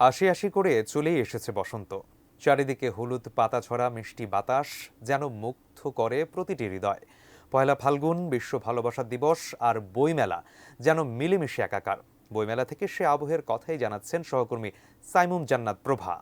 আশি আশি করে চলেই এসেছে বসন্ত। চারিদিকে হলুদ পাতা ছড়া মিষ্টি বাতাস যেন মুগ্ধ করে প্রতিটি হৃদয়। পয়লা ফাল্গুন বিশ্ব ভালোবাসা দিবস আর বইমেলা যেন মিলেমিশে একাকার। বইমেলা থেকে সে আবহের কথাই জানাচ্ছেন সহকর্মী সাইমুম জান্নাত প্রভা।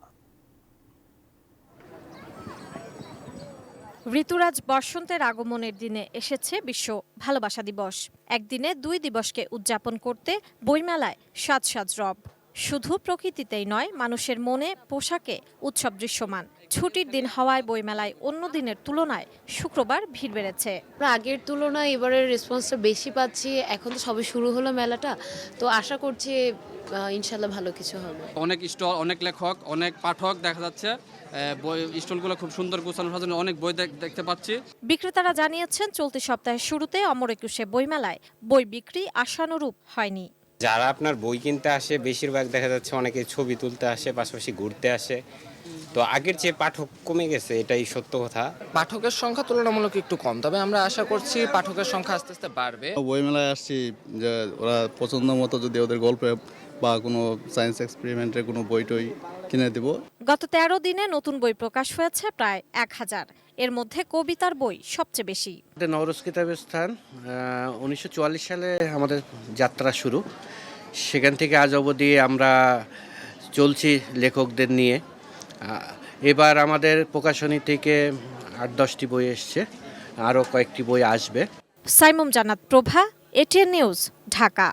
ঋতুরাজ বসন্তের আগমনের দিনে এসেছে বিশ্ব ভালোবাসা দিবস। একদিনে দুই দিবসকে উদযাপন করতে বইমেলায় সাজ সাজ রব। শুধু প্রকৃতিতেই নয়, মানুষের মনে পোশাকে উৎসব দৃশ্যমান। ছুটির দিন হওয়ায় বইমেলায় অন্য দিনের তুলনায় শুক্রবার ভিড় বেড়েছে। আগের তুলনায় এবারের রেসপন্সটা বেশি পাচ্ছি। এখন তো সবে শুরু হলো মেলাটা, তো আশা করছি ইনশাল্লাহ ভালো কিছু হবে। অনেক স্টল, অনেক লেখক, অনেক পাঠক দেখা যাচ্ছে। বই স্টলগুলো খুব সুন্দর গোছানো সাজানো, অনেক বই দেখতে পাচ্ছি। বিক্রেতারা জানিয়েছেন, চলতি সপ্তাহের শুরুতে অমর একুশে বইমেলায় বই বিক্রি আশানুরূপ হয়নি। যারা আপনার বই কিনতে আসে বেশিরভাগ দেখা যাচ্ছে অনেকে ছবি তুলতে আসে, পাশাপাশি ঘুরতে আসে। তো আগের চেয়ে পাঠক কমে গেছে, এটাই সত্য কথা। পাঠকের সংখ্যা তুলনামূলক একটু কম, তবে আমরা আশা করছি পাঠকের সংখ্যা আস্তে আস্তে বাড়বে। বইমেলায় আসছি যে ওরা পছন্দ মতো যদি ওদের গল্পে বা কোনো সায়েন্স এক্সপেরিমেন্টের কোনো বই টই কিনে দেব। গত ১৩ দিনে নতুন বই প্রকাশ হয়েছে প্রায় ১,০০০। এর মধ্যে কবিতার বই সবচেয়ে বেশি। নওরোজ কিতাবের স্থান 1944 সালে আমাদের যাত্রা শুরু। সেখান থেকে আজ অবধি আমরা চলছি লেখকদের নিয়ে। এবার আমাদের প্রকাশনী থেকে ৮-১০টি বই এসছে, আরও কয়েকটি বই আসবে। সাইমুম জান্নাত প্রভা, এটিএন নিউজ, ঢাকা।